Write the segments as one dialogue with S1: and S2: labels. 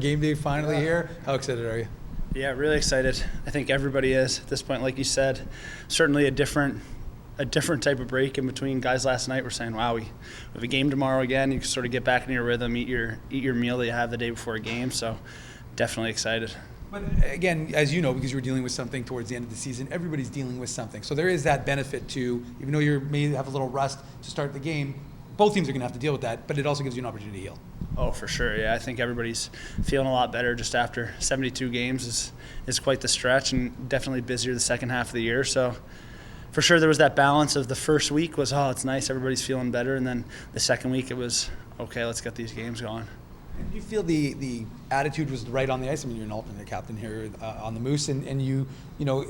S1: Game day finally here. How excited are you?
S2: Yeah, really excited. I think everybody is at this point. Like you said, certainly a different type of break in between. Guys last night were saying, "Wow, we have a game tomorrow again." You can sort of get back into your rhythm, eat your meal that you have the day before a game. So, definitely excited.
S1: But again, as you know, because you were dealing with something towards the end of the season, everybody's dealing with something. So there is that benefit to, even though you may have a little rust to start the game, both teams are going to have to deal with that. But it also gives you an opportunity to heal.
S2: Oh, for sure. Yeah, I think everybody's feeling a lot better just after 72 games is quite the stretch, and definitely busier the second half of the year. So for sure there was that balance of the first week was, oh, it's nice, everybody's feeling better, and then the second week it was, okay, let's get these games going.
S1: And do you feel the attitude was right on the ice? I mean, you're an alternate captain here on the Moose, and you know,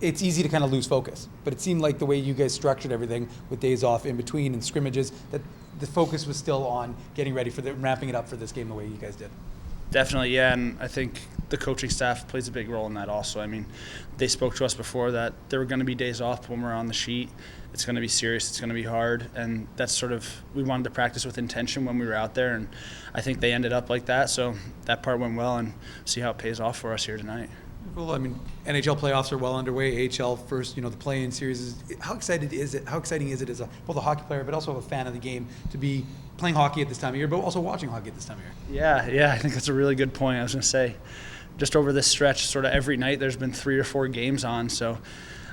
S1: it's easy to kind of lose focus. But it seemed like the way you guys structured everything with days off in between and scrimmages, that the focus was still on getting ready for ramping it up for this game the way you guys did.
S2: Definitely, yeah, and I think the coaching staff plays a big role in that also. I mean, they spoke to us before that there were going to be days off when we're on the sheet. It's going to be serious, it's going to be hard, and that's sort of, we wanted to practice with intention when we were out there, and I think they ended up like that, so that part went well, and see how it pays off for us here tonight.
S1: Well, I mean, NHL playoffs are well underway. AHL first, the play-in series is. How exciting is it as both a hockey player, but also a fan of the game, to be playing hockey at this time of year, but also watching hockey at this time of year?
S2: Yeah, I think that's a really good point. I was going to say, just over this stretch, sort of every night, there's been 3 or 4 games on, so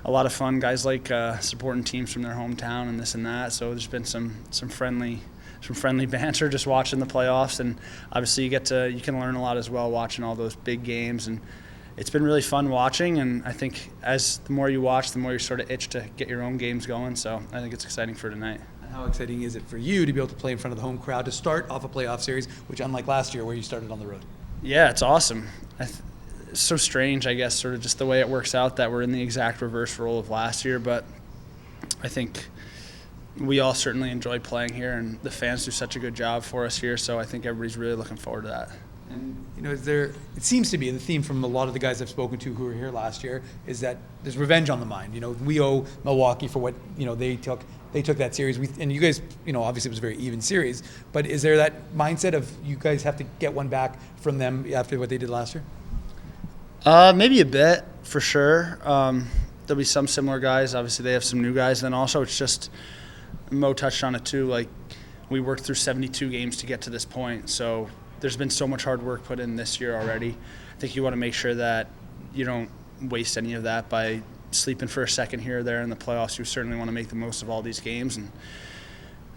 S2: a lot of fun. Guys like supporting teams from their hometown and this and that. So there's been some friendly banter just watching the playoffs, and obviously you can learn a lot as well watching all those big games, and it's been really fun watching, and I think as the more you watch, the more you sort of itch to get your own games going, so I think it's exciting for tonight.
S1: And how exciting is it for you to be able to play in front of the home crowd to start off a playoff series, which unlike last year where you started on the road?
S2: Yeah, it's awesome. It's so strange, I guess, sort of just the way it works out that we're in the exact reverse role of last year, but I think we all certainly enjoy playing here, and the fans do such a good job for us here, so I think everybody's really looking forward to that.
S1: And it seems to be the theme from a lot of the guys I've spoken to who were here last year is that there's revenge on the mind. We owe Milwaukee for what they took that series. And you guys, obviously it was a very even series. But is there that mindset of you guys have to get one back from them after what they did last year?
S2: Maybe a bit, for sure. There'll be some similar guys. Obviously they have some new guys. Then also it's just, Mo touched on it too, like we worked through 72 games to get to this point. So there's been so much hard work put in this year already. I think you want to make sure that you don't waste any of that by sleeping for a second here or there in the playoffs. You certainly want to make the most of all these games, and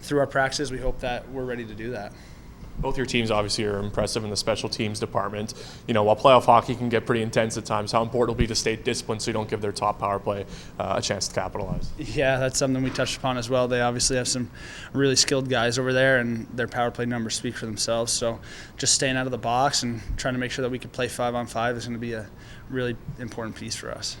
S2: through our practices, we hope that we're ready to do that.
S3: Both your teams obviously are impressive in the special teams department. While playoff hockey can get pretty intense at times, how important will be to stay disciplined so you don't give their top power play a chance to capitalize?
S2: Yeah, that's something we touched upon as well. They obviously have some really skilled guys over there, and their power play numbers speak for themselves. So just staying out of the box and trying to make sure that we can play 5-on-5 is going to be a really important piece for us.